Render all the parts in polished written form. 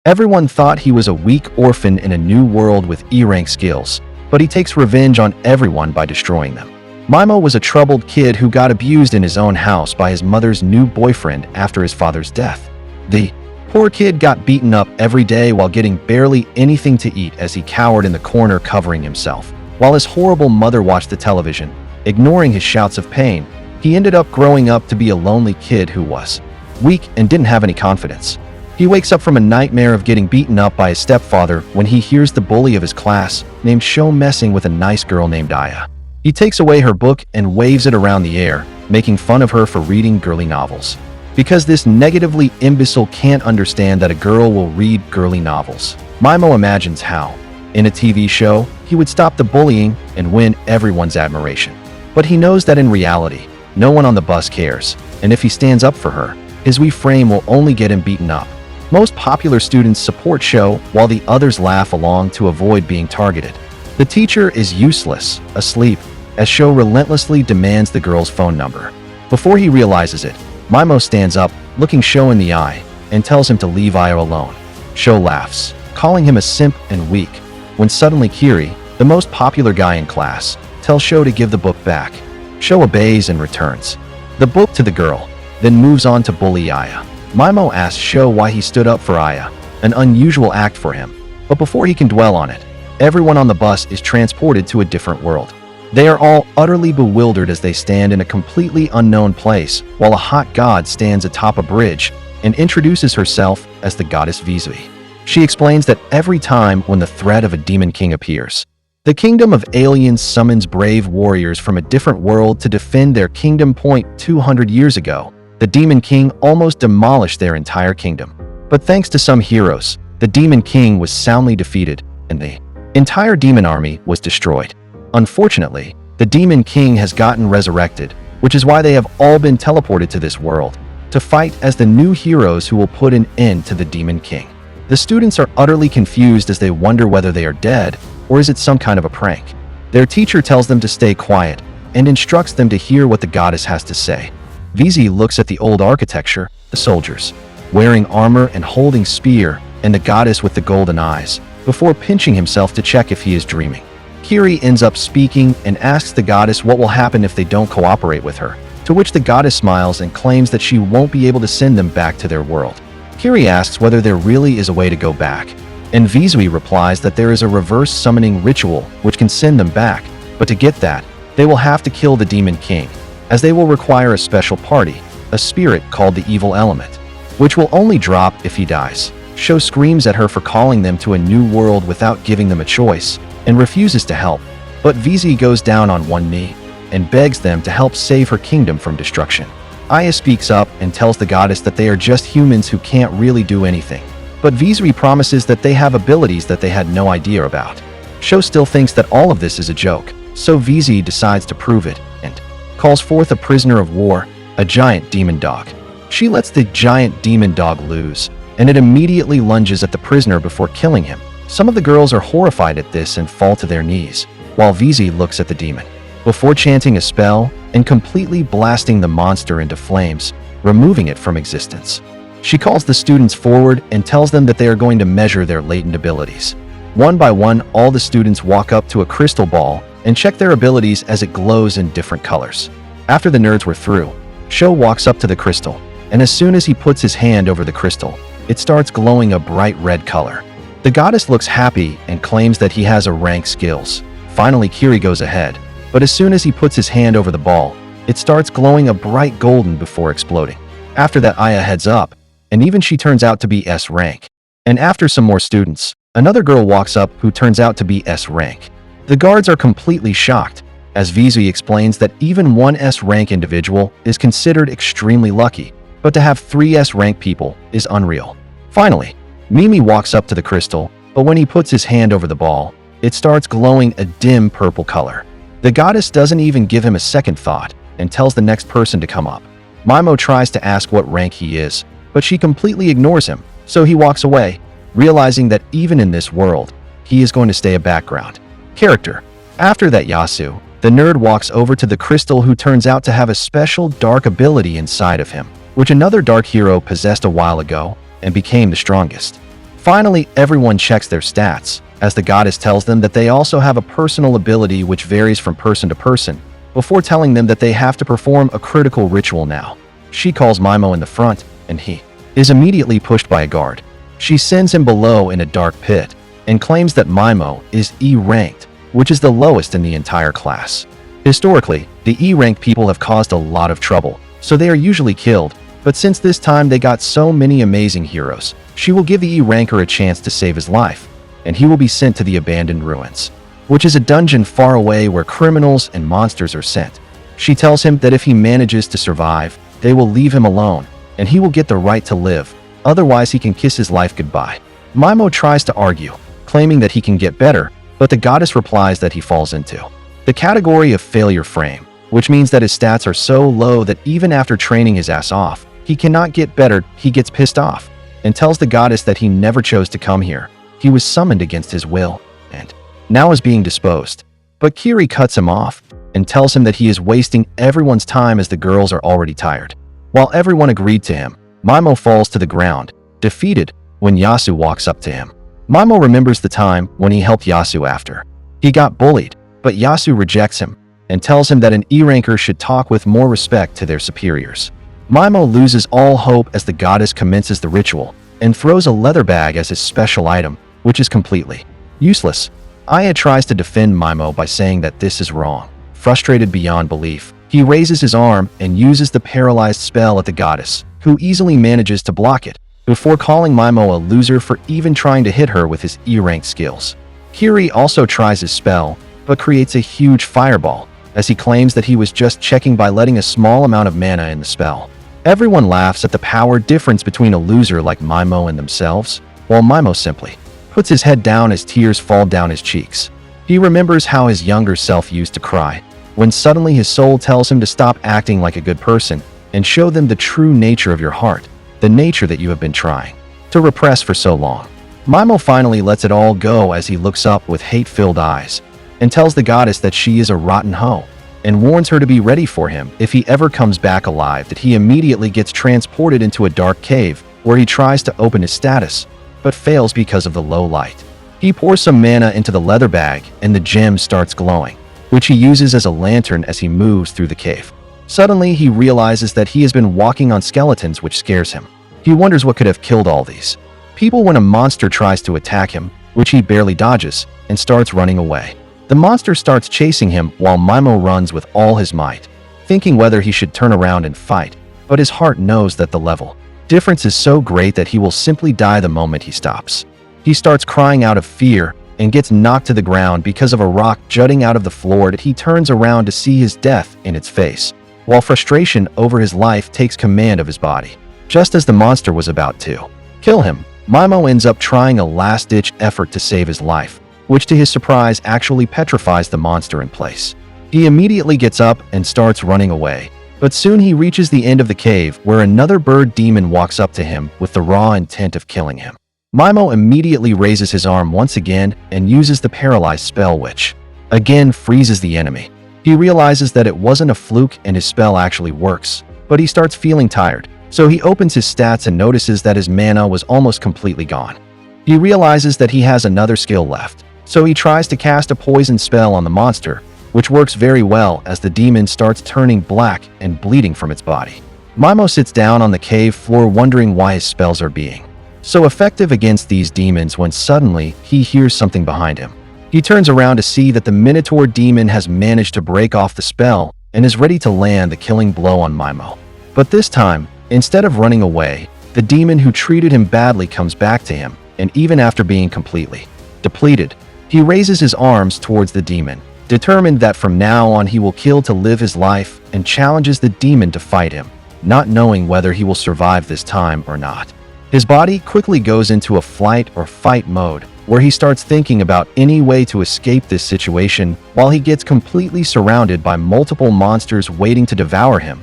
Everyone thought he was a weak orphan in a new world with E-rank skills, but he takes revenge on everyone by destroying them. Mimo was a troubled kid who got abused in his own house by his mother's new boyfriend after his father's death. The poor kid got beaten up every day while getting barely anything to eat as he cowered in the corner covering himself. While his horrible mother watched the television, ignoring his shouts of pain, he ended up growing up to be a lonely kid who was weak and didn't have any confidence. He wakes up from a nightmare of getting beaten up by his stepfather when he hears the bully of his class named Sho messing with a nice girl named Aya. He takes away her book and waves it around the air, making fun of her for reading girly novels. Because this negatively imbecile can't understand that a girl will read girly novels, Mimo imagines how, in a TV show, he would stop the bullying and win everyone's admiration. But he knows that in reality, no one on the bus cares, and if he stands up for her, his wee frame will only get him beaten up. Most popular students support Sho while the others laugh along to avoid being targeted. The teacher is useless, asleep, as Sho relentlessly demands the girl's phone number. Before he realizes it, Mimo stands up, looking Sho in the eye, and tells him to leave Aya alone. Sho laughs, calling him a simp and weak, when suddenly Kiri, the most popular guy in class, tells Sho to give the book back. Sho obeys and returns the book to the girl, then moves on to bully Aya. Mimo asks Sho why he stood up for Aya, an unusual act for him, but before he can dwell on it, everyone on the bus is transported to a different world. They are all utterly bewildered as they stand in a completely unknown place while a hot god stands atop a bridge and introduces herself as the goddess Vizui. She explains that every time when the threat of a demon king appears, the kingdom of aliens summons brave warriors from a different world to defend their kingdom. 200 years ago, the demon king almost demolished their entire kingdom. But thanks to some heroes, the demon king was soundly defeated and the entire demon army was destroyed. Unfortunately, the demon king has gotten resurrected, which is why they have all been teleported to this world to fight as the new heroes who will put an end to the demon king. The students are utterly confused as they wonder whether they are dead or is it some kind of a prank. Their teacher tells them to stay quiet and instructs them to hear what the goddess has to say. Vizui looks at the old architecture, the soldiers, wearing armor and holding spear, and the goddess with the golden eyes, before pinching himself to check if he is dreaming. Kiri ends up speaking and asks the goddess what will happen if they don't cooperate with her, to which the goddess smiles and claims that she won't be able to send them back to their world. Kiri asks whether there really is a way to go back, and Vizui replies that there is a reverse summoning ritual which can send them back, but to get that, they will have to kill the demon king, as they will require a special party, a spirit called the evil element, which will only drop if he dies. Sho screams at her for calling them to a new world without giving them a choice, and refuses to help, but Vizui goes down on one knee and begs them to help save her kingdom from destruction. Aya speaks up and tells the goddess that they are just humans who can't really do anything, but Vizui promises that they have abilities that they had no idea about. Sho still thinks that all of this is a joke, so Vizui decides to prove it and calls forth a prisoner of war, a giant demon dog. She lets the giant demon dog loose, and it immediately lunges at the prisoner before killing him. Some of the girls are horrified at this and fall to their knees, while Vizui looks at the demon, before chanting a spell and completely blasting the monster into flames, removing it from existence. She calls the students forward and tells them that they are going to measure their latent abilities. One by one, all the students walk up to a crystal ball and check their abilities as it glows in different colors. After the nerds were through, Sho walks up to the crystal, and as soon as he puts his hand over the crystal, it starts glowing a bright red color. The goddess looks happy and claims that he has a rank skills. Finally, Kiri goes ahead, but as soon as he puts his hand over the ball, it starts glowing a bright golden before exploding. After that, Aya heads up, and even she turns out to be S rank. And after some more students, another girl walks up who turns out to be S rank. The guards are completely shocked, as Vizui explains that even one S rank individual is considered extremely lucky, but to have 3 S rank people is unreal. Finally, Mimi walks up to the crystal, but when he puts his hand over the ball, it starts glowing a dim purple color. The goddess doesn't even give him a second thought and tells the next person to come up. Mimo tries to ask what rank he is, but she completely ignores him, so he walks away, realizing that even in this world, he is going to stay a background character. After that, Yasu, the nerd, walks over to the crystal who turns out to have a special dark ability inside of him, which another dark hero possessed a while ago and became the strongest. Finally, everyone checks their stats, as the goddess tells them that they also have a personal ability which varies from person to person, before telling them that they have to perform a critical ritual now. She calls Mimo in the front, and he is immediately pushed by a guard. She sends him below in a dark pit, and claims that Mimo is E-ranked, which is the lowest in the entire class. Historically, the E-ranked people have caused a lot of trouble, so they are usually killed, but since this time they got so many amazing heroes, she will give the E-ranker a chance to save his life, and he will be sent to the abandoned ruins, which is a dungeon far away where criminals and monsters are sent. She tells him that if he manages to survive, they will leave him alone, and he will get the right to live, otherwise he can kiss his life goodbye. Mimo tries to argue, claiming that he can get better, but the goddess replies that he falls into the category of failure frame, which means that his stats are so low that even after training his ass off, he cannot get better. He gets pissed off and tells the goddess that he never chose to come here. He was summoned against his will and now is being disposed. But Kiri cuts him off and tells him that he is wasting everyone's time as the girls are already tired. While everyone agreed to him, Mimo falls to the ground, defeated, when Yasu walks up to him. Mimo remembers the time when he helped Yasu after he got bullied, but Yasu rejects him and tells him that an E-ranker should talk with more respect to their superiors. Mimo loses all hope as the goddess commences the ritual and throws a leather bag as his special item, which is completely useless. Aya tries to defend Mimo by saying that this is wrong. Frustrated beyond belief, he raises his arm and uses the paralyzed spell at the goddess, who easily manages to block it, before calling Mimo a loser for even trying to hit her with his E-ranked skills. Kiri also tries his spell, but creates a huge fireball, as he claims that he was just checking by letting a small amount of mana in the spell. Everyone laughs at the power difference between a loser like Mimo and themselves, while Mimo simply puts his head down as tears fall down his cheeks. He remembers how his younger self used to cry, when suddenly his soul tells him to stop acting like a good person and show them the true nature of your heart, the nature that you have been trying to repress for so long. Mimo finally lets it all go as he looks up with hate-filled eyes and tells the goddess that she is a rotten hoe, and warns her to be ready for him if he ever comes back alive. That he immediately gets transported into a dark cave where he tries to open his status, but fails because of the low light. He pours some mana into the leather bag and the gem starts glowing, which he uses as a lantern as he moves through the cave. Suddenly, he realizes that he has been walking on skeletons, which scares him. He wonders what could have killed all these people when a monster tries to attack him, which he barely dodges, and starts running away. The monster starts chasing him while Mimo runs with all his might, thinking whether he should turn around and fight, but his heart knows that the level difference is so great that he will simply die the moment he stops. He starts crying out of fear and gets knocked to the ground because of a rock jutting out of the floor. That he turns around to see his death in its face, while frustration over his life takes command of his body. Just as the monster was about to kill him, Mimo ends up trying a last-ditch effort to save his life, which to his surprise actually petrifies the monster in place. He immediately gets up and starts running away, but soon he reaches the end of the cave where another bird demon walks up to him with the raw intent of killing him. Mimo immediately raises his arm once again and uses the paralyzed spell, which again freezes the enemy. He realizes that it wasn't a fluke and his spell actually works, but he starts feeling tired, so he opens his stats and notices that his mana was almost completely gone. He realizes that he has another skill left, so he tries to cast a poison spell on the monster, which works very well as the demon starts turning black and bleeding from its body. Mimo sits down on the cave floor wondering why his spells are being so effective against these demons when suddenly he hears something behind him. He turns around to see that the Minotaur demon has managed to break off the spell and is ready to land the killing blow on Mimo. But this time, instead of running away, the demon who treated him badly comes back to him, and even after being completely depleted, he raises his arms towards the demon, determined that from now on he will kill to live his life, and challenges the demon to fight him, not knowing whether he will survive this time or not. His body quickly goes into a flight or fight mode, where he starts thinking about any way to escape this situation while he gets completely surrounded by multiple monsters waiting to devour him.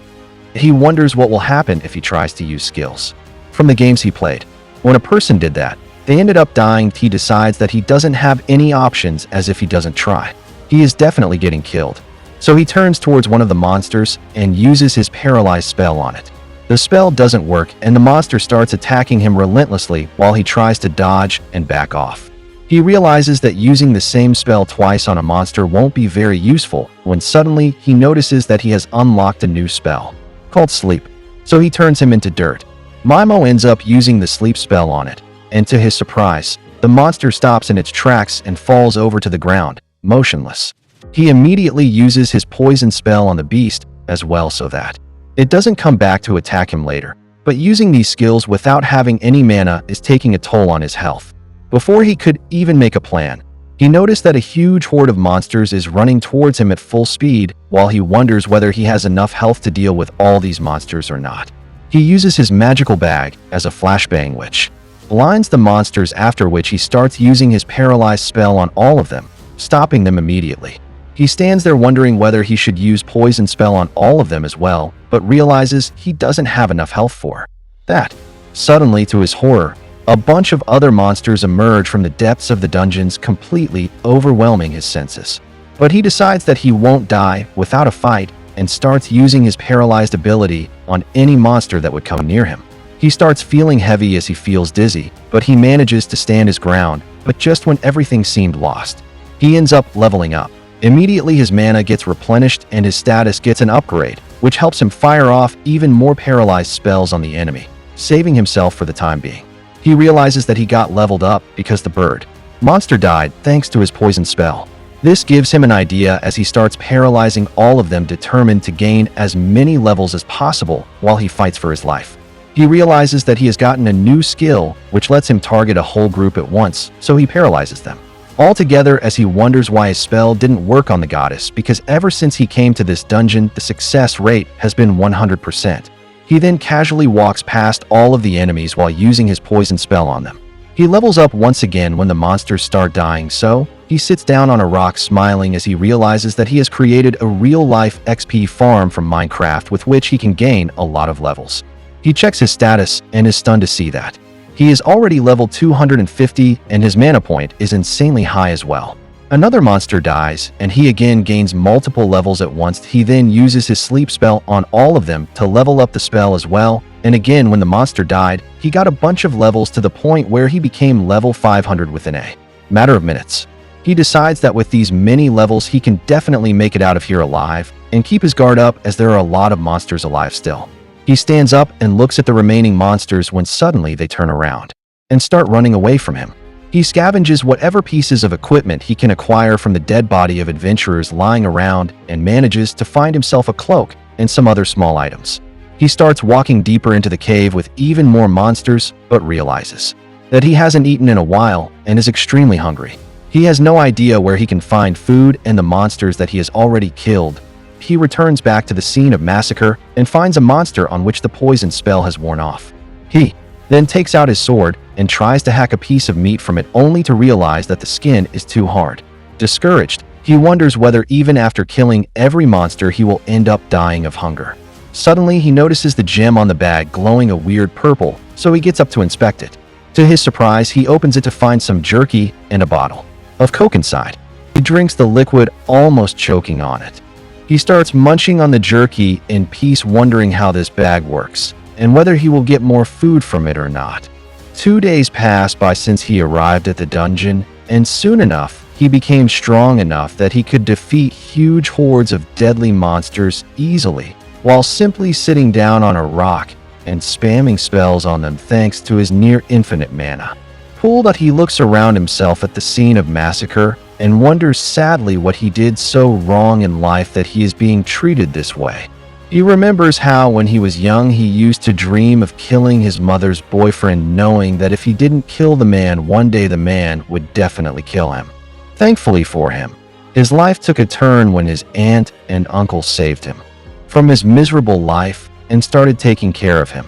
He wonders what will happen if he tries to use skills from the games he played. When a person did that, they ended up dying. He decides that he doesn't have any options, as if he doesn't try, he is definitely getting killed. So he turns towards one of the monsters and uses his paralyzed spell on it. The spell doesn't work, and the monster starts attacking him relentlessly while he tries to dodge and back off. He realizes that using the same spell twice on a monster won't be very useful when suddenly he notices that he has unlocked a new spell called Sleep. So he turns him into dirt. Mimo ends up using the sleep spell on it, and to his surprise, the monster stops in its tracks and falls over to the ground, motionless. He immediately uses his poison spell on the beast as well so that it doesn't come back to attack him later. But using these skills without having any mana is taking a toll on his health. Before he could even make a plan, he noticed that a huge horde of monsters is running towards him at full speed while he wonders whether he has enough health to deal with all these monsters or not. He uses his magical bag as a flashbang which blinds the monsters, after which he starts using his paralyzed spell on all of them, stopping them immediately. He stands there wondering whether he should use poison spell on all of them as well, but realizes he doesn't have enough health for that. Suddenly, to his horror, a bunch of other monsters emerge from the depths of the dungeons, completely overwhelming his senses. But he decides that he won't die without a fight and starts using his paralyzed ability on any monster that would come near him. He starts feeling heavy as he feels dizzy, but he manages to stand his ground, but just when everything seemed lost, he ends up leveling up. Immediately his mana gets replenished and his status gets an upgrade, which helps him fire off even more paralyzed spells on the enemy, saving himself for the time being. He realizes that he got leveled up because the bird monster died thanks to his poison spell. This gives him an idea as he starts paralyzing all of them, determined to gain as many levels as possible while he fights for his life. He realizes that he has gotten a new skill which lets him target a whole group at once, so he paralyzes them all together as he wonders why his spell didn't work on the goddess, because ever since he came to this dungeon, the success rate has been 100%. He then casually walks past all of the enemies while using his poison spell on them. He levels up once again when the monsters start dying, so he sits down on a rock smiling as he realizes that he has created a real-life XP farm from Minecraft with which he can gain a lot of levels. He checks his status and is stunned to see that he is already level 250 and his mana point is insanely high as well. Another monster dies, and he again gains multiple levels at once. He then uses his sleep spell on all of them to level up the spell as well, and again when the monster died, he got a bunch of levels to the point where he became level 500 within a matter of minutes. He decides that with these many levels he can definitely make it out of here alive, and keep his guard up as there are a lot of monsters alive still. He stands up and looks at the remaining monsters when suddenly they turn around and start running away from him. He scavenges whatever pieces of equipment he can acquire from the dead body of adventurers lying around and manages to find himself a cloak and some other small items. He starts walking deeper into the cave with even more monsters, but realizes that he hasn't eaten in a while and is extremely hungry. He has no idea where he can find food and the monsters that he has already killed. He returns back to the scene of massacre and finds a monster on which the poison spell has worn off. He then takes out his sword and tries to hack a piece of meat from it, only to realize that the skin is too hard. Discouraged, he wonders whether even after killing every monster he will end up dying of hunger. Suddenly he notices the gem on the bag glowing a weird purple, so he gets up to inspect it. To his surprise, he opens it to find some jerky and a bottle of Coke inside. He drinks the liquid, almost choking on it. He starts munching on the jerky in peace, wondering how this bag works and whether he will get more food from it or not. 2 days pass by since he arrived at the dungeon, and soon enough, he became strong enough that he could defeat huge hordes of deadly monsters easily, while simply sitting down on a rock and spamming spells on them thanks to his near-infinite mana. Pulled out, he looks around himself at the scene of massacre and wonders sadly what he did so wrong in life that he is being treated this way. He remembers how when he was young he used to dream of killing his mother's boyfriend, knowing that if he didn't kill the man, one day the man would definitely kill him. Thankfully for him, his life took a turn when his aunt and uncle saved him from his miserable life and started taking care of him.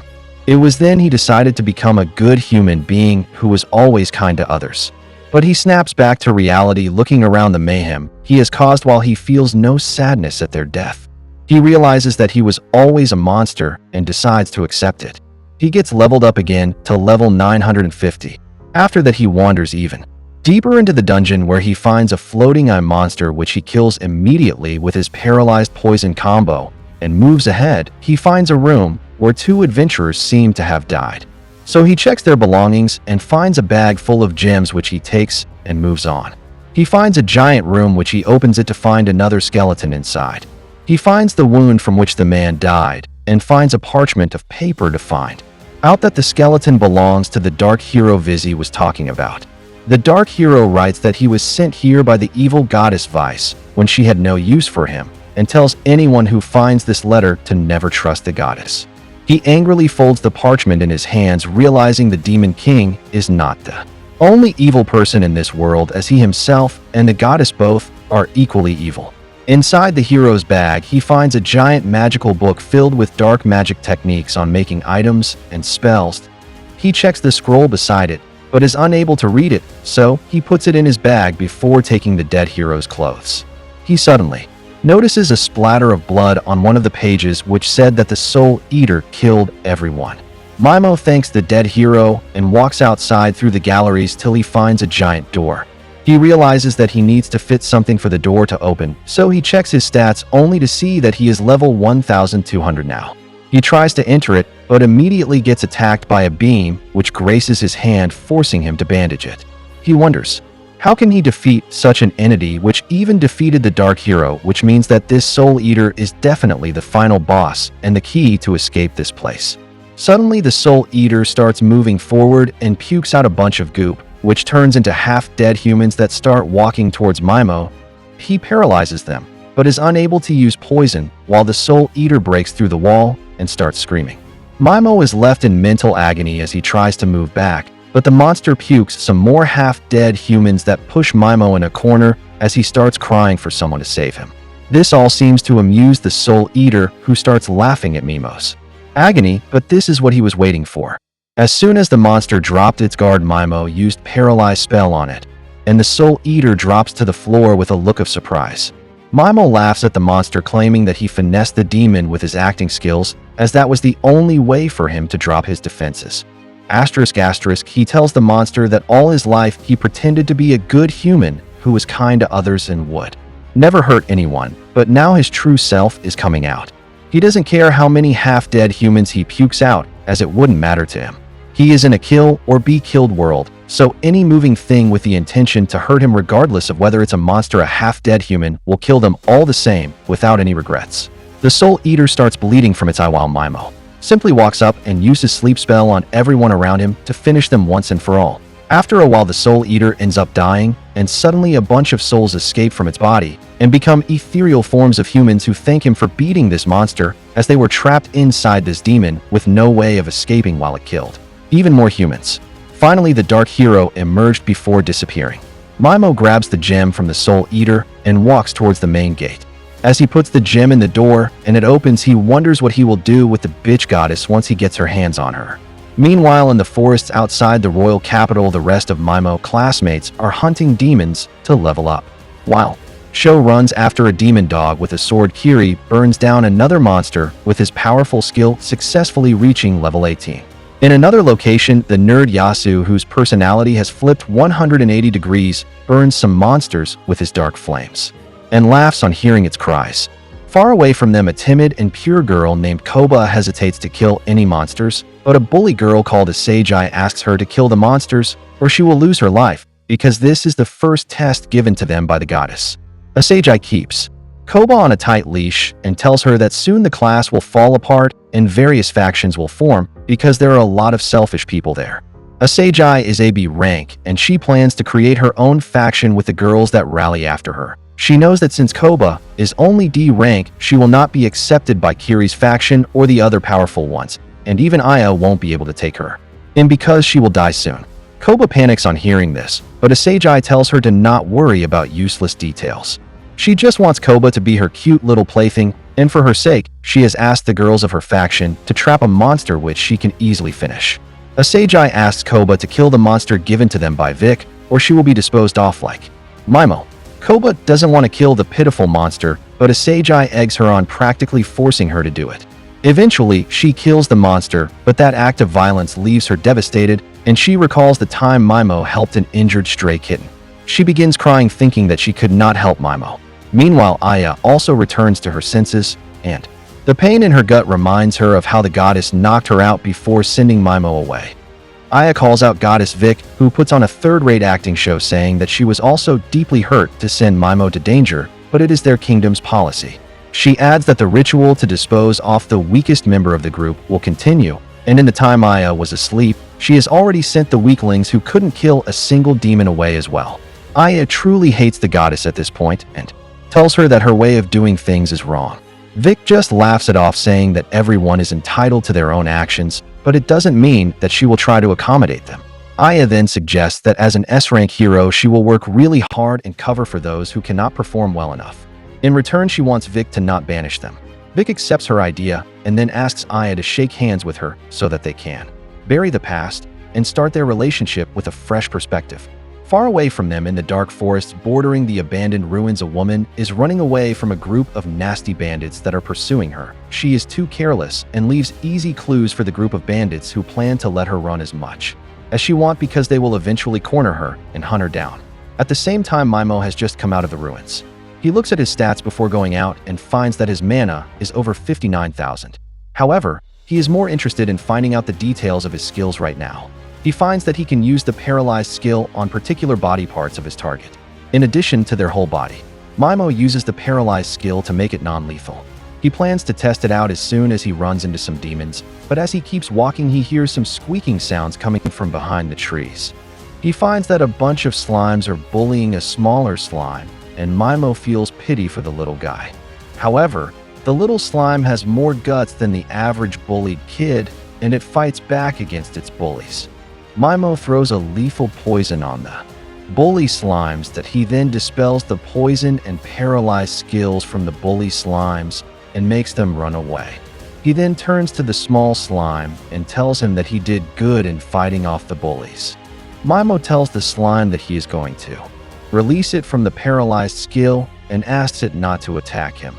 It was then he decided to become a good human being who was always kind to others. But he snaps back to reality, looking around the mayhem he has caused while he feels no sadness at their death. He realizes that he was always a monster and decides to accept it. He gets leveled up again to level 950. After that, he wanders even deeper into the dungeon where he finds a floating eye monster which he kills immediately with his paralyzed poison combo and moves ahead. He finds a room where two adventurers seem to have died. So he checks their belongings and finds a bag full of gems which he takes and moves on. He finds a giant room which he opens it to find another skeleton inside. He finds the wound from which the man died and finds a parchment of paper to find out that the skeleton belongs to the dark hero Vizzy was talking about. The dark hero writes that he was sent here by the evil goddess Vice when she had no use for him, and tells anyone who finds this letter to never trust the goddess. He angrily folds the parchment in his hands, realizing the Demon King is not the only evil person in this world, as he himself and the goddess both are equally evil. Inside the hero's bag, he finds a giant magical book filled with dark magic techniques on making items and spells. He checks the scroll beside it, but is unable to read it, so he puts it in his bag before taking the dead hero's clothes. He suddenly notices a splatter of blood on one of the pages which said that the Soul Eater killed everyone. Maimo thanks the dead hero and walks outside through the galleries till he finds a giant door. He realizes that he needs to fit something for the door to open, so he checks his stats only to see that he is level 1200 now. He tries to enter it, but immediately gets attacked by a beam which grazes his hand, forcing him to bandage it. He wonders, how can he defeat such an entity which even defeated the Dark Hero, which means that this Soul Eater is definitely the final boss and the key to escape this place. Suddenly the Soul Eater starts moving forward and pukes out a bunch of goop, which turns into half-dead humans that start walking towards Maimo. He paralyzes them, but is unable to use poison, while the Soul Eater breaks through the wall and starts screaming. Maimo is left in mental agony as he tries to move back, but the monster pukes some more half-dead humans that push Maimo in a corner as he starts crying for someone to save him. This all seems to amuse the Soul Eater, who starts laughing at Maimo's agony, but this is what he was waiting for. As soon as the monster dropped its guard, Maimo used Paralyze spell on it, and the Soul Eater drops to the floor with a look of surprise. Maimo laughs at the monster, claiming that he finessed the demon with his acting skills, as that was the only way for him to drop his defenses. He tells the monster that all his life he pretended to be a good human who was kind to others and would never hurt anyone, but now his true self is coming out. He doesn't care how many half-dead humans he pukes out, as it wouldn't matter to him. He is in a kill or be killed world, so any moving thing with the intention to hurt him, regardless of whether it's a monster or a half-dead human, will kill them all the same, without any regrets. The Soul Eater starts bleeding from its eye while Maimo simply walks up and uses sleep spell on everyone around him to finish them once and for all. After a while, the Soul Eater ends up dying, and suddenly a bunch of souls escape from its body and become ethereal forms of humans who thank him for beating this monster, as they were trapped inside this demon with no way of escaping while it killed even more humans. Finally, the Dark Hero emerged before disappearing. Maimo grabs the gem from the Soul Eater and walks towards the main gate. As he puts the gem in the door and it opens, he wonders what he will do with the bitch goddess once he gets her hands on her. Meanwhile, in the forests outside the royal capital, the rest of Maimo classmates are hunting demons to level up. While Sho runs after a demon dog with a sword, Kiri burns down another monster with his powerful skill, successfully reaching level 18. In another location, the nerd Yasu, whose personality has flipped 180 degrees, burns some monsters with his dark flames and laughs on hearing its cries. Far away from them, a timid and pure girl named Koba hesitates to kill any monsters, but a bully girl called Isekai asks her to kill the monsters or she will lose her life, because this is the first test given to them by the goddess. Isekai keeps Koba on a tight leash and tells her that soon the class will fall apart and various factions will form, because there are a lot of selfish people there. Isekai is a B rank, and she plans to create her own faction with the girls that rally after her. She knows that since Koba is only D rank, she will not be accepted by Kiri's faction or the other powerful ones, and even Aya won't be able to take her in because she will die soon. Koba panics on hearing this, but Isekai tells her to not worry about useless details. She just wants Koba to be her cute little plaything, and for her sake, she has asked the girls of her faction to trap a monster which she can easily finish. Isekai asks Koba to kill the monster given to them by Vic, or she will be disposed off like Maimo. Koba doesn't want to kill the pitiful monster, but Isekai eggs her on, practically forcing her to do it. Eventually, she kills the monster, but that act of violence leaves her devastated, and she recalls the time Maimo helped an injured stray kitten. She begins crying, thinking that she could not help Maimo. Meanwhile, Aya also returns to her senses, and The pain in her gut reminds her of how the goddess knocked her out before sending Mimo away. Aya calls out Goddess Vic, who puts on a third-rate acting show saying that she was also deeply hurt to send Mimo to danger, but it is their kingdom's policy. She adds that the ritual to dispose off the weakest member of the group will continue, and in the time Aya was asleep, she has already sent the weaklings who couldn't kill a single demon away as well. Aya truly hates the goddess at this point and tells her that her way of doing things is wrong. Vic just laughs it off, saying that everyone is entitled to their own actions, but it doesn't mean that she will try to accommodate them. Aya then suggests that as an S-rank hero, she will work really hard and cover for those who cannot perform well enough. In return, she wants Vic to not banish them. Vic accepts her idea and then asks Aya to shake hands with her so that they can bury the past and start their relationship with a fresh perspective. Far away from them in the dark forest bordering the abandoned ruins, a woman is running away from a group of nasty bandits that are pursuing her. She is too careless and leaves easy clues for the group of bandits who plan to let her run as much as she wants because they will eventually corner her and hunt her down. At the same time, Mimo has just come out of the ruins. He looks at his stats before going out and finds that his mana is over 59,000. However, he is more interested in finding out the details of his skills right now. He finds that he can use the paralyzed skill on particular body parts of his target, in addition to their whole body. Mimo uses the paralyzed skill to make it non-lethal. He plans to test it out as soon as he runs into some demons, but as he keeps walking, he hears some squeaking sounds coming from behind the trees. He finds that a bunch of slimes are bullying a smaller slime, and Mimo feels pity for the little guy. However, the little slime has more guts than the average bullied kid, and it fights back against its bullies. Mimo throws a lethal poison on the bully slimes that he then dispels the poison and paralyzed skills from the bully slimes and makes them run away. He then turns to the small slime and tells him that he did good in fighting off the bullies. Mimo tells the slime that he is going to release it from the paralyzed skill and asks it not to attack him.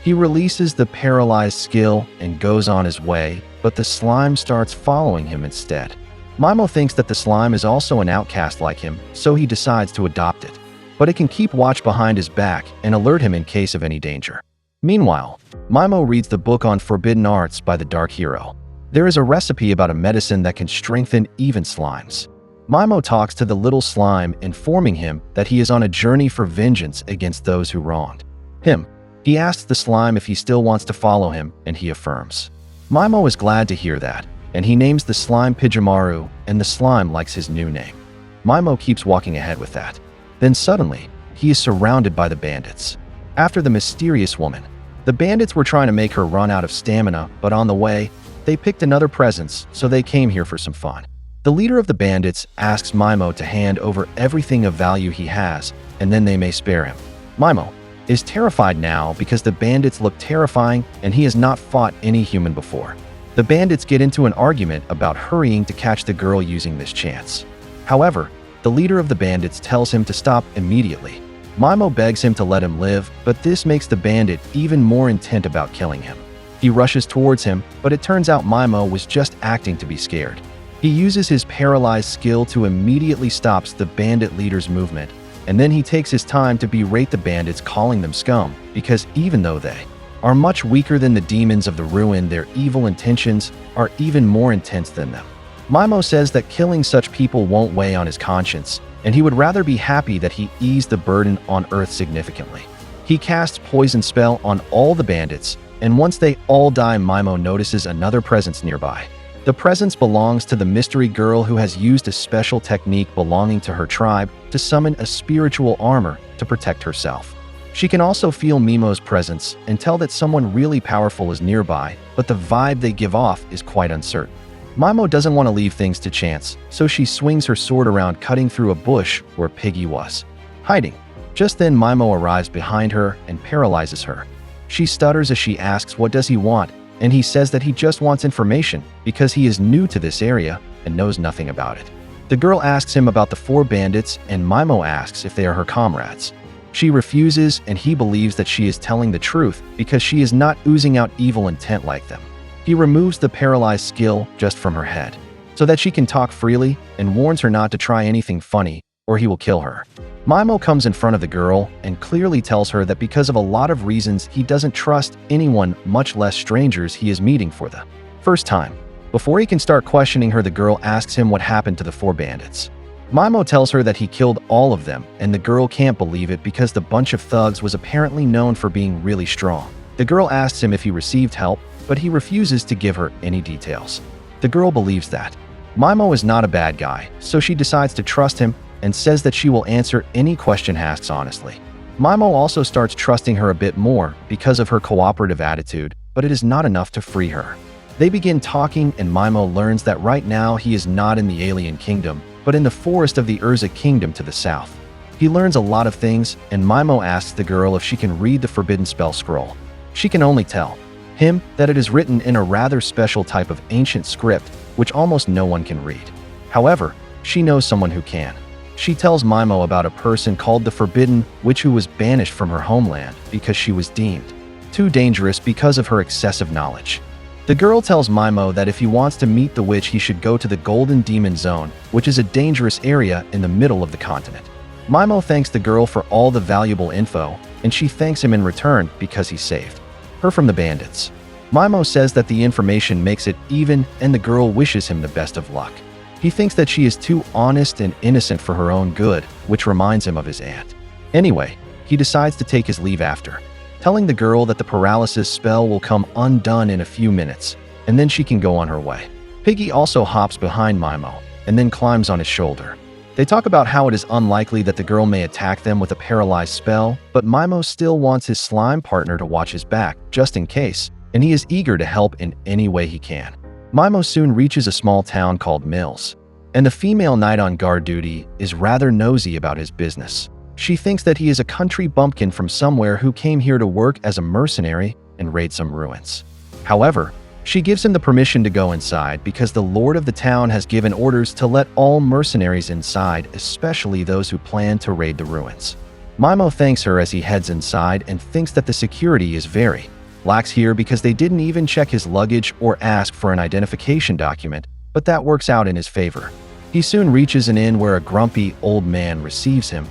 He releases the paralyzed skill and goes on his way, but the slime starts following him instead. Mimo thinks that the slime is also an outcast like him, so he decides to adopt it. But it can keep watch behind his back and alert him in case of any danger. Meanwhile, Mimo reads the book on forbidden arts by the Dark Hero. There is a recipe about a medicine that can strengthen even slimes. Mimo talks to the little slime, informing him that he is on a journey for vengeance against those who wronged him. He asks the slime if he still wants to follow him, and he affirms. Mimo is glad to hear that, and he names the slime Pijamaru, and the slime likes his new name. Mimo keeps walking ahead with that. Then suddenly, he is surrounded by the bandits. After the mysterious woman, the bandits were trying to make her run out of stamina, but on the way, they picked another presence, so they came here for some fun. The leader of the bandits asks Mimo to hand over everything of value he has, and then they may spare him. Mimo is terrified now because the bandits look terrifying and he has not fought any human before. The bandits get into an argument about hurrying to catch the girl using this chance. However, the leader of the bandits tells him to stop immediately. Mimo begs him to let him live, but this makes the bandit even more intent about killing him. He rushes towards him, but it turns out Mimo was just acting to be scared. He uses his paralyzed skill to immediately stops the bandit leader's movement, and then he takes his time to berate the bandits, calling them scum, because even though they are much weaker than the demons of the ruin, their evil intentions are even more intense than them. Mimo says that killing such people won't weigh on his conscience, and he would rather be happy that he eased the burden on Earth significantly. He casts poison spell on all the bandits, and once they all die, Mimo notices another presence nearby. The presence belongs to the mystery girl who has used a special technique belonging to her tribe to summon a spiritual armor to protect herself. She can also feel Mimo's presence and tell that someone really powerful is nearby, but the vibe they give off is quite uncertain. Mimo doesn't want to leave things to chance, so she swings her sword around, cutting through a bush where Piggy was hiding. Just then, Mimo arrives behind her and paralyzes her. She stutters as she asks what does he want, and he says that he just wants information because he is new to this area and knows nothing about it. The girl asks him about the 4 bandits, and Mimo asks if they are her comrades. She refuses, and he believes that she is telling the truth because she is not oozing out evil intent like them. He removes the paralyzed skill just from her head so that she can talk freely and warns her not to try anything funny or he will kill her. Mimo comes in front of the girl and clearly tells her that because of a lot of reasons he doesn't trust anyone, much less strangers he is meeting for the first time. Before he can start questioning her, the girl asks him what happened to the 4 bandits. Mimo tells her that he killed all of them, and the girl can't believe it because the bunch of thugs was apparently known for being really strong. The girl asks him if he received help, but he refuses to give her any details. The girl believes that Mimo is not a bad guy, so she decides to trust him and says that she will answer any question asked honestly. Mimo also starts trusting her a bit more because of her cooperative attitude, but it is not enough to free her. They begin talking, and Mimo learns that right now he is not in the alien kingdom, but in the forest of the Urza kingdom to the south. He learns a lot of things, and Mimo asks the girl if she can read the forbidden spell scroll. She can only tell him that it is written in a rather special type of ancient script, which almost no one can read. However, she knows someone who can. She tells Mimo about a person called the Forbidden Witch who was banished from her homeland because she was deemed too dangerous because of her excessive knowledge. The girl tells Mimo that if he wants to meet the witch, he should go to the Golden Demon Zone, which is a dangerous area in the middle of the continent. Mimo thanks the girl for all the valuable info, and she thanks him in return because he saved her from the bandits. Mimo says that the information makes it even, and the girl wishes him the best of luck. He thinks that she is too honest and innocent for her own good, which reminds him of his aunt. Anyway, he decides to take his leave after telling the girl that the paralysis spell will come undone in a few minutes, and then she can go on her way. Piggy also hops behind Mimo, and then climbs on his shoulder. They talk about how it is unlikely that the girl may attack them with a paralyzed spell, but Mimo still wants his slime partner to watch his back, just in case, and he is eager to help in any way he can. Mimo soon reaches a small town called Mills, and the female knight on guard duty is rather nosy about his business. She thinks that he is a country bumpkin from somewhere who came here to work as a mercenary and raid some ruins. However, she gives him the permission to go inside because the lord of the town has given orders to let all mercenaries inside, especially those who plan to raid the ruins. Mimo thanks her as he heads inside and thinks that the security is very lax here because they didn't even check his luggage or ask for an identification document, but that works out in his favor. He soon reaches an inn where a grumpy old man receives him.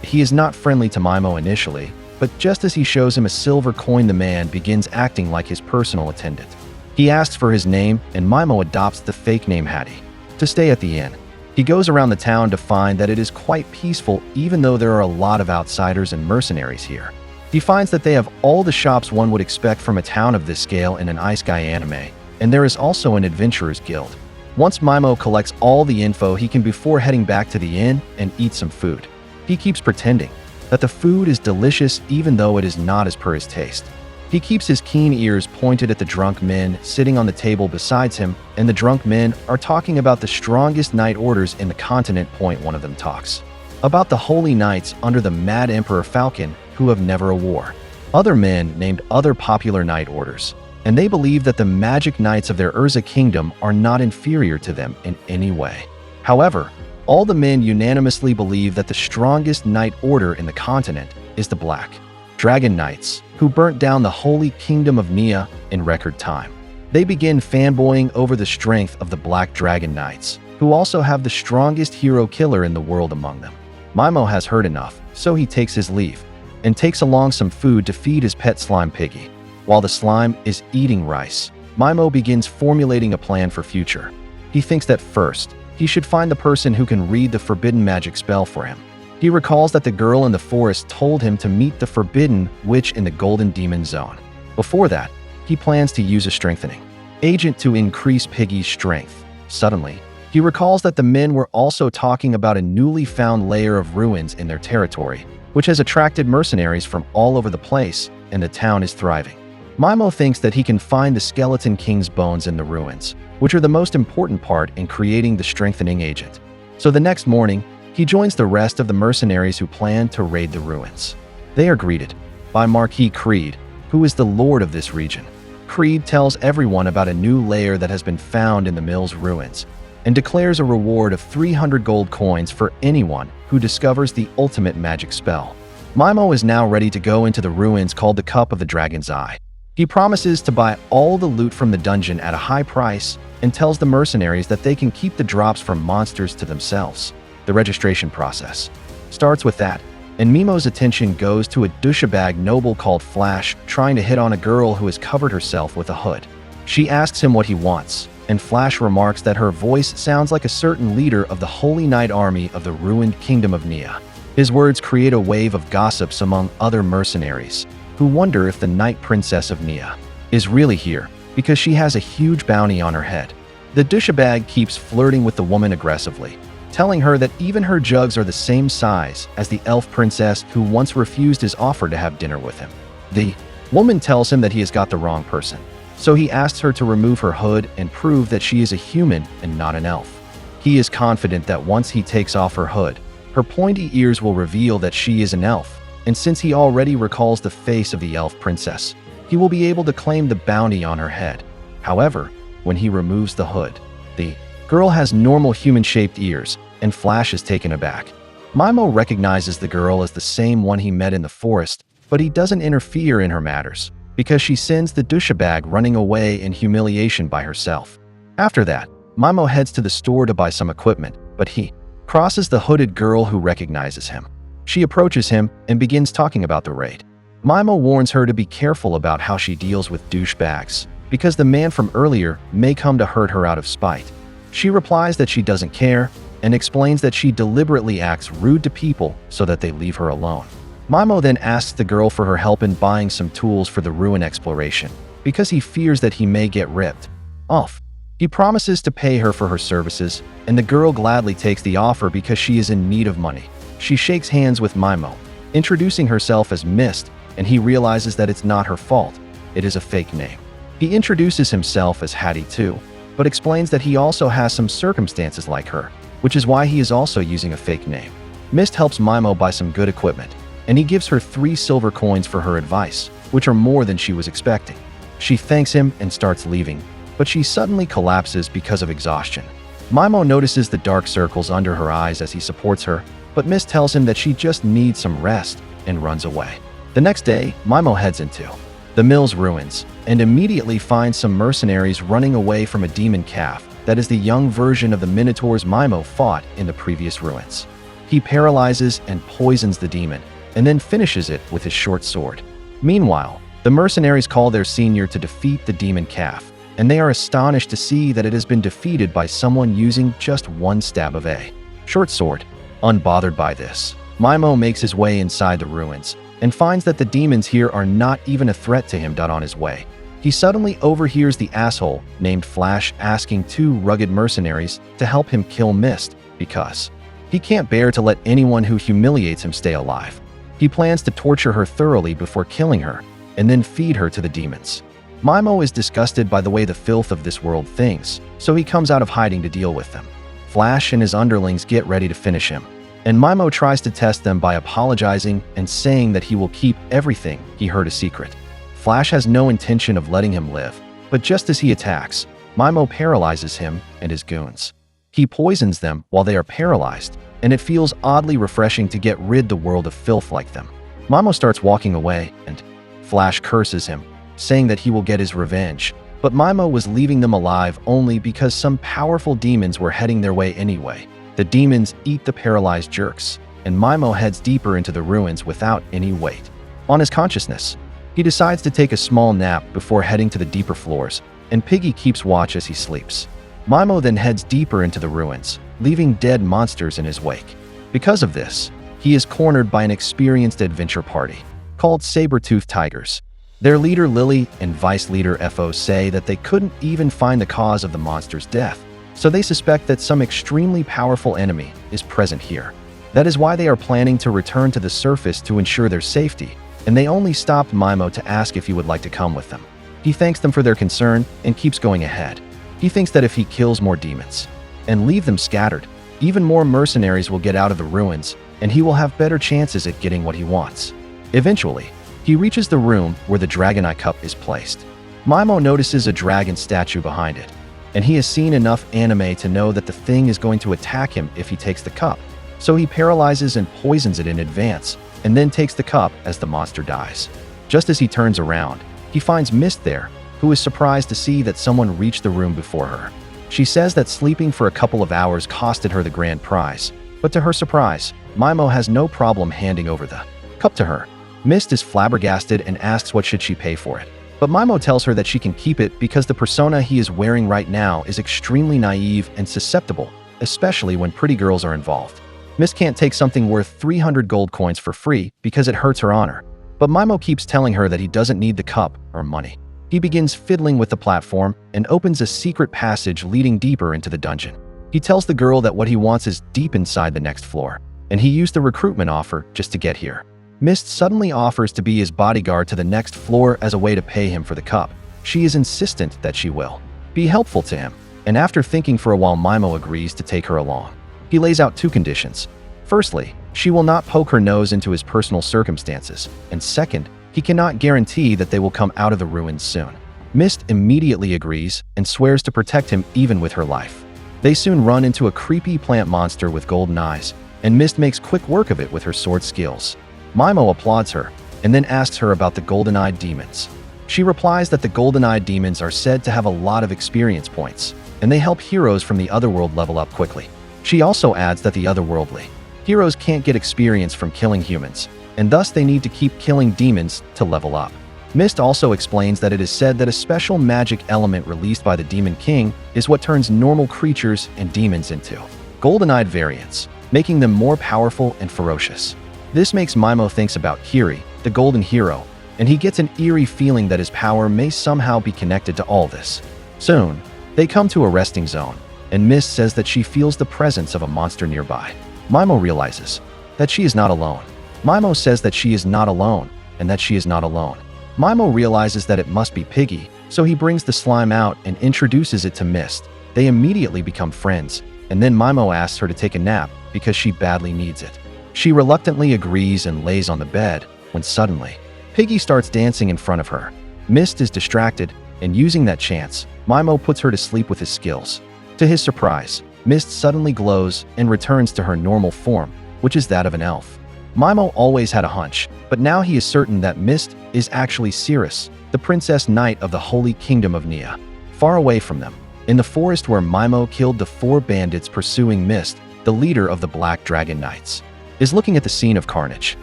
He is not friendly to Mimo initially, but just as he shows him a silver coin, the man begins acting like his personal attendant. He asks for his name, and Mimo adopts the fake name Hattie to stay at the inn. He goes around the town to find that it is quite peaceful, even though there are a lot of outsiders and mercenaries here. He finds that they have all the shops one would expect from a town of this scale in an Isekai anime, and there is also an adventurers guild. Once Mimo collects all the info, he can, before heading back to the inn, and eat some food. He keeps pretending that the food is delicious even though it is not as per his taste. He keeps his keen ears pointed at the drunk men sitting on the table besides him, and the drunk men are talking about the strongest knight orders in the continent. One of them talks about the holy knights under the Mad Emperor Falcon who have never a war. Other men named other popular knight orders, and they believe that the magic knights of their Urza kingdom are not inferior to them in any way. However, all the men unanimously believe that the strongest knight order in the continent is the Black Dragon Knights, who burnt down the holy kingdom of Nia in record time. They begin fanboying over the strength of the Black Dragon Knights, who also have the strongest hero killer in the world among them. Mimo has heard enough, so he takes his leave and takes along some food to feed his pet slime Piggy. While the slime is eating rice, Mimo begins formulating a plan for future. He thinks that first, he should find the person who can read the forbidden magic spell for him. He recalls that the girl in the forest told him to meet the Forbidden Witch in the Golden Demon Zone. Before that, he plans to use a strengthening agent to increase Piggy's strength. Suddenly, he recalls that the men were also talking about a newly found layer of ruins in their territory, which has attracted mercenaries from all over the place, and the town is thriving. Mimo thinks that he can find the Skeleton King's bones in the ruins, which are the most important part in creating the strengthening agent. So the next morning, he joins the rest of the mercenaries who plan to raid the ruins. They are greeted by Marquis Creed, who is the lord of this region. Creed tells everyone about a new layer that has been found in the mill's ruins, and declares a reward of 300 gold coins for anyone who discovers the ultimate magic spell. Mimo is now ready to go into the ruins called the Cup of the Dragon's Eye. He promises to buy all the loot from the dungeon at a high price and tells the mercenaries that they can keep the drops from monsters to themselves. The the registration process starts with that, and Mimo's attention goes to a douchebag noble called Flash trying to hit on a girl who has covered herself with a hood. She asks him what he wants, and Flash remarks that her voice sounds like a certain leader of the Holy Knight Army of the ruined Kingdom of Nia. His words create a wave of gossips among other mercenaries, who wonder if the Night Princess of Nia is really here, because she has a huge bounty on her head. The douchebag keeps flirting with the woman aggressively, telling her that even her jugs are the same size as the elf princess who once refused his offer to have dinner with him. The woman tells him that he has got the wrong person, so he asks her to remove her hood and prove that she is a human and not an elf. He is confident that once he takes off her hood, her pointy ears will reveal that she is an elf, and since he already recalls the face of the elf princess, he will be able to claim the bounty on her head. However, when he removes the hood, the girl has normal human-shaped ears, and Flash is taken aback. Mimo recognizes the girl as the same one he met in the forest, but he doesn't interfere in her matters, because she sends the douchebag running away in humiliation by herself. After that, Mimo heads to the store to buy some equipment, but he crosses the hooded girl who recognizes him. She approaches him and begins talking about the raid. Mimo warns her to be careful about how she deals with douchebags, because the man from earlier may come to hurt her out of spite. She replies that she doesn't care, and explains that she deliberately acts rude to people so that they leave her alone. Mimo then asks the girl for her help in buying some tools for the ruin exploration, because he fears that he may get ripped off. He promises to pay her for her services, and the girl gladly takes the offer because she is in need of money. She shakes hands with Mimo, introducing herself as Mist, and he realizes that it's not her fault. It is a fake name. He introduces himself as Hattie too, but explains that he also has some circumstances like her, which is why he is also using a fake name. Mist helps Mimo buy some good equipment, and he gives her 3 silver coins for her advice, which are more than she was expecting. She thanks him and starts leaving, but she suddenly collapses because of exhaustion. Mimo notices the dark circles under her eyes as he supports her, but Mist tells him that she just needs some rest and runs away. The next day, Mimo heads into the mill's ruins and immediately finds some mercenaries running away from a demon calf that is the young version of the minotaurs Mimo fought in the previous ruins. He paralyzes and poisons the demon, and then finishes it with his short sword. Meanwhile, the mercenaries call their senior to defeat the demon calf, and they are astonished to see that it has been defeated by someone using just 1 stab of a short sword. Unbothered by this, Mimo makes his way inside the ruins, and finds that the demons here are not even a threat to him. On his way, he suddenly overhears the asshole named Flash asking 2 rugged mercenaries to help him kill Mist, because he can't bear to let anyone who humiliates him stay alive. He plans to torture her thoroughly before killing her, and then feed her to the demons. Mimo is disgusted by the way the filth of this world thinks, so he comes out of hiding to deal with them. Flash and his underlings get ready to finish him, and Mimo tries to test them by apologizing and saying that he will keep everything he heard a secret. Flash has no intention of letting him live, but just as he attacks, Mimo paralyzes him and his goons. He poisons them while they are paralyzed, and it feels oddly refreshing to get rid the world of filth like them. Mimo starts walking away, and Flash curses him, saying that he will get his revenge, but Mimo was leaving them alive only because some powerful demons were heading their way anyway. The demons eat the paralyzed jerks, and Mimo heads deeper into the ruins without any weight on his consciousness. He decides to take a small nap before heading to the deeper floors, and Piggy keeps watch as he sleeps. Mimo then heads deeper into the ruins, leaving dead monsters in his wake. Because of this, he is cornered by an experienced adventure party called Saber-Toothed Tigers. Their leader Lily and vice leader FO say that they couldn't even find the cause of the monster's death, so they suspect that some extremely powerful enemy is present here. That is why they are planning to return to the surface to ensure their safety, and they only stopped Mimo to ask if he would like to come with them. He thanks them for their concern and keeps going ahead. He thinks that if he kills more demons and leave them scattered, even more mercenaries will get out of the ruins, and he will have better chances at getting what he wants. Eventually, he reaches the room where the dragon eye cup is placed. Mimo notices a dragon statue behind it, and he has seen enough anime to know that the thing is going to attack him if he takes the cup, so he paralyzes and poisons it in advance, and then takes the cup as the monster dies. Just as he turns around, he finds Mist there, who is surprised to see that someone reached the room before her. She says that sleeping for a couple of hours costed her the grand prize, But to her surprise, Mimo has no problem handing over the cup to her. Mist is flabbergasted and asks what should she pay for it. But Mimo tells her that she can keep it because the persona he is wearing right now is extremely naive and susceptible, especially when pretty girls are involved. Mist can't take something worth 300 gold coins for free because it hurts her honor. But Mimo keeps telling her that he doesn't need the cup or money. He begins fiddling with the platform and opens a secret passage leading deeper into the dungeon. He tells the girl that what he wants is deep inside the next floor, and he used the recruitment offer just to get here. Mist suddenly offers to be his bodyguard to the next floor as a way to pay him for the cup. She is insistent that she will be helpful to him, and after thinking for a while, Mimo agrees to take her along. He lays out two conditions. Firstly, she will not poke her nose into his personal circumstances, and second, he cannot guarantee that they will come out of the ruins soon. Mist immediately agrees and swears to protect him even with her life. They soon run into a creepy plant monster with golden eyes, and Mist makes quick work of it with her sword skills. Mimo applauds her, and then asks her about the golden-eyed demons. She replies that the golden-eyed demons are said to have a lot of experience points, and they help heroes from the otherworld level up quickly. She also adds that the otherworldly heroes can't get experience from killing humans, and thus they need to keep killing demons to level up. Mist also explains that it is said that a special magic element released by the Demon King is what turns normal creatures and demons into golden-eyed variants, making them more powerful and ferocious. This makes Mimo thinks about Kiri, the golden hero, and he gets an eerie feeling that his power may somehow be connected to all this. Soon, they come to a resting zone, and Mist says that she feels the presence of a monster nearby. Mimo realizes that she is not alone. Mimo says that she is not alone, and that she is not alone. Mimo realizes that it must be Piggy, so he brings the slime out and introduces it to Mist. They immediately become friends, and then Mimo asks her to take a nap because she badly needs it. She reluctantly agrees and lays on the bed, when suddenly, Piggy starts dancing in front of her. Mist is distracted, and using that chance, Mimo puts her to sleep with his skills. To his surprise, Mist suddenly glows and returns to her normal form, which is that of an elf. Mimo always had a hunch, but now he is certain that Mist is actually Cirrus, the Princess Knight of the Holy Kingdom of Nia. Far away from them, in the forest where Mimo killed the 4 bandits pursuing Mist, the leader of the Black Dragon Knights is looking at the scene of carnage.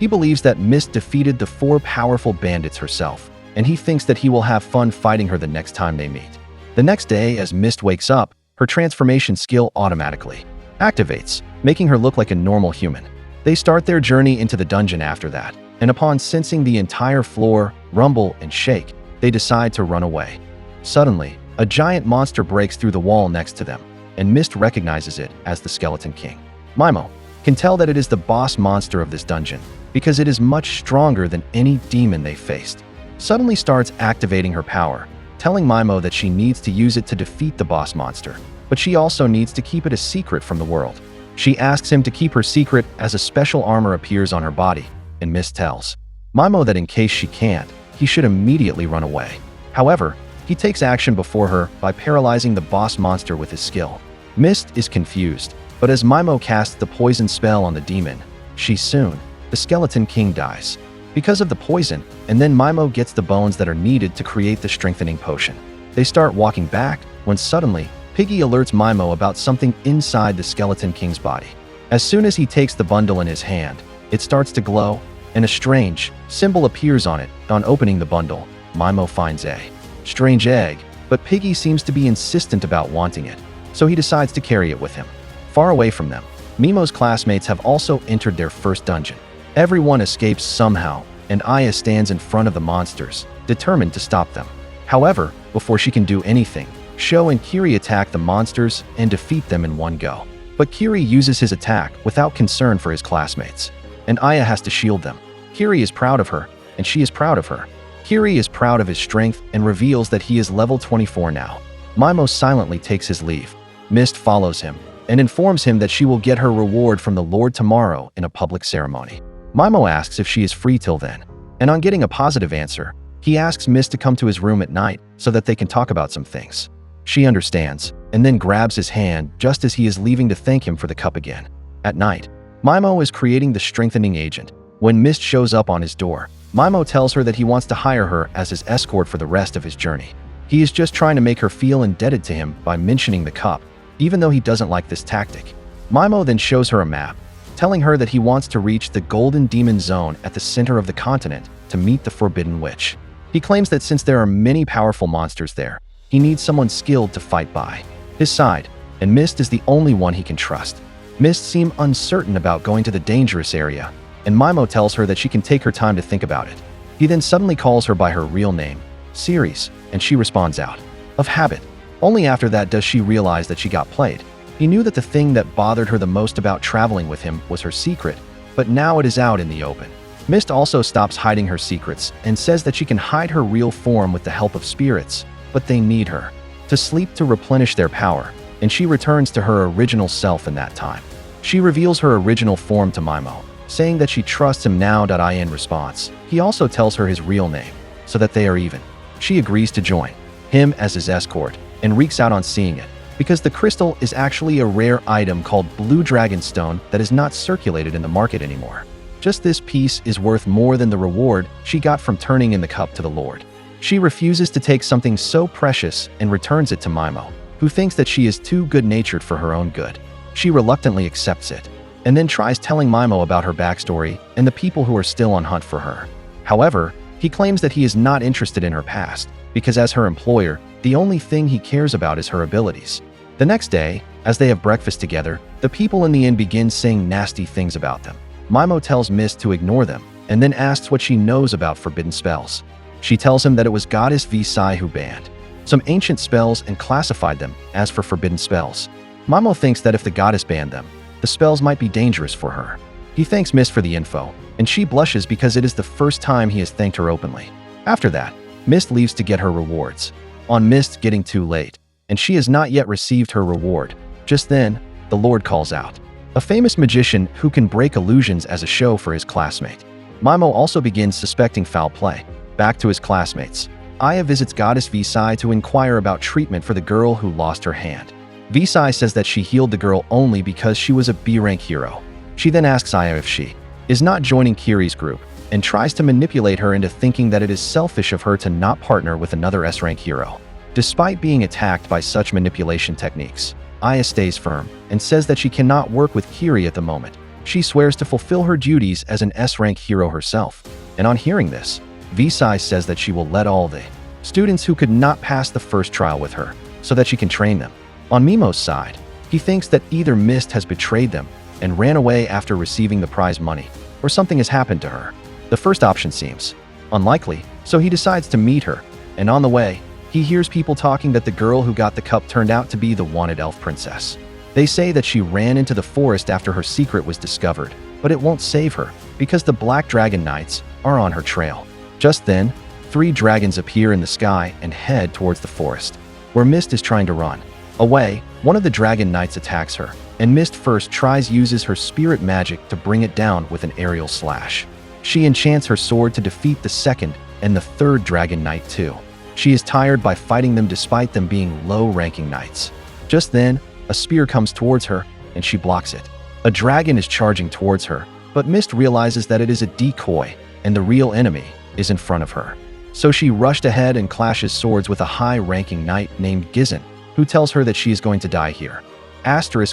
He believes that Mist defeated the 4 powerful bandits herself, and he thinks that he will have fun fighting her the next time they meet. The next day, as Mist wakes up, her transformation skill automatically activates, making her look like a normal human. They start their journey into the dungeon after that, and upon sensing the entire floor rumble and shake, they decide to run away. Suddenly, a giant monster breaks through the wall next to them, and Mist recognizes it as the Skeleton King. Mimo can tell that it is the boss monster of this dungeon, because it is much stronger than any demon they faced. Suddenly starts activating her power, telling Mimo that she needs to use it to defeat the boss monster, but she also needs to keep it a secret from the world. She asks him to keep her secret as a special armor appears on her body, and Mist tells Mimo that in case she can't, he should immediately run away. However, he takes action before her by paralyzing the boss monster with his skill. Mist is confused, but as Mimo casts the poison spell on the demon, the Skeleton King dies because of the poison, and then Mimo gets the bones that are needed to create the strengthening potion. They start walking back when suddenly, Piggy alerts Mimo about something inside the Skeleton King's body. As soon as he takes the bundle in his hand, it starts to glow, and a strange symbol appears on it. On opening the bundle, Mimo finds a strange egg, but Piggy seems to be insistent about wanting it, so he decides to carry it with him. Far away from them, Mimo's classmates have also entered their first dungeon. Everyone escapes somehow, and Aya stands in front of the monsters, determined to stop them. However, before she can do anything, Sho and Kiri attack the monsters and defeat them in one go. But Kiri uses his attack without concern for his classmates, and Aya has to shield them. Kiri is proud of her, and she is proud of her. Kiri is proud of his strength and reveals that he is level 24 now. Mimo silently takes his leave. Mist follows him and informs him that she will get her reward from the Lord tomorrow in a public ceremony. Mimo asks if she is free till then, and on getting a positive answer, he asks Mist to come to his room at night so that they can talk about some things. She understands, and then grabs his hand just as he is leaving to thank him for the cup again. At night, Mimo is creating the strengthening agent. When Mist shows up on his door, Mimo tells her that he wants to hire her as his escort for the rest of his journey. He is just trying to make her feel indebted to him by mentioning the cup, even though he doesn't like this tactic. Mimo then shows her a map, telling her that he wants to reach the Golden Demon Zone at the center of the continent to meet the Forbidden Witch. He claims that since there are many powerful monsters there, he needs someone skilled to fight by his side, and Mist is the only one he can trust. Mist seems uncertain about going to the dangerous area, and Mimo tells her that she can take her time to think about it. He then suddenly calls her by her real name, Ceres, and she responds out of habit. Only after that does she realize that she got played. He knew that the thing that bothered her the most about traveling with him was her secret, but now it is out in the open. Mist also stops hiding her secrets and says that she can hide her real form with the help of spirits, but they need her to sleep to replenish their power, and she returns to her original self in that time. She reveals her original form to Mimo, saying that she trusts him now. In response, he also tells her his real name, so that they are even. She agrees to join him as his escort, and reeks out on seeing it, because the crystal is actually a rare item called Blue Dragon Stone that is not circulated in the market anymore. Just this piece is worth more than the reward she got from turning in the cup to the Lord. She refuses to take something so precious and returns it to Mimo, who thinks that she is too good-natured for her own good. She reluctantly accepts it, and then tries telling Mimo about her backstory and the people who are still on hunt for her. However, he claims that he is not interested in her past, because as her employer, the only thing he cares about is her abilities. The next day, as they have breakfast together, the people in the inn begin saying nasty things about them. Mimo tells Mist to ignore them, and then asks what she knows about forbidden spells. She tells him that it was Goddess Visai who banned some ancient spells and classified them as for forbidden spells. Mimo thinks that if the goddess banned them, the spells might be dangerous for her. He thanks Mist for the info, and she blushes because it is the first time he has thanked her openly. After that, Mist leaves to get her rewards. On Mist getting too late, and she has not yet received her reward. Just then, the Lord calls out a famous magician who can break illusions as a show for his classmate. Mimo also begins suspecting foul play. Back to his classmates, Aya visits Goddess Visai to inquire about treatment for the girl who lost her hand. Visai says that she healed the girl only because she was a B-rank hero. She then asks Aya if she is not joining Kiri's group, and tries to manipulate her into thinking that it is selfish of her to not partner with another S-rank hero. Despite being attacked by such manipulation techniques, Aya stays firm and says that she cannot work with Kiri at the moment. She swears to fulfill her duties as an S-rank hero herself, and on hearing this, Visai says that she will let all the students who could not pass the first trial with her, so that she can train them. On Mimo's side, he thinks that either Mist has betrayed them and ran away after receiving the prize money, or something has happened to her. The first option seems unlikely, so he decides to meet her, and on the way, he hears people talking that the girl who got the cup turned out to be the wanted elf princess. They say that she ran into the forest after her secret was discovered, but it won't save her, because the Black Dragon Knights are on her trail. Just then, 3 dragons appear in the sky and head towards the forest, where Mist is trying to run away. One of the Dragon Knights attacks her, and Mist first uses her spirit magic to bring it down with an aerial slash. She enchants her sword to defeat the second and the third Dragon Knight too. She is tired by fighting them despite them being low-ranking knights. Just then, a spear comes towards her, and she blocks it. A dragon is charging towards her, but Mist realizes that it is a decoy, and the real enemy is in front of her. So she rushed ahead and clashes swords with a high-ranking knight named Gizon, who tells her that she is going to die here.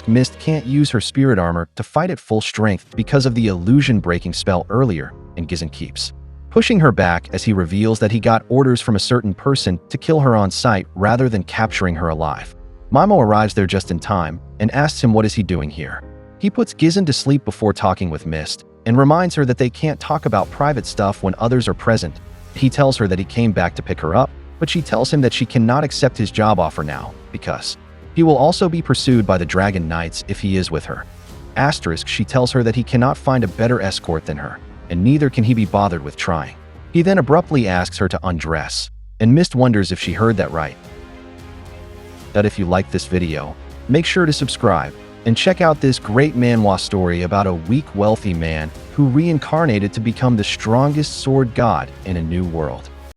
Mist can't use her spirit armor to fight at full strength because of the illusion-breaking spell earlier, and Gizon keeps pushing her back as he reveals that he got orders from a certain person to kill her on sight rather than capturing her alive. Mimo arrives there just in time and asks him what is he doing here. He puts Gizon to sleep before talking with Mist and reminds her that they can't talk about private stuff when others are present. He tells her that he came back to pick her up, but she tells him that she cannot accept his job offer now because he will also be pursued by the Dragon Knights if he is with her. She tells her that he cannot find a better escort than her, and neither can he be bothered with trying. He then abruptly asks her to undress, and Mist wonders if she heard that right. If you like this video, make sure to subscribe, and check out this great manhwa story about a weak, wealthy man who reincarnated to become the strongest sword god in a new world.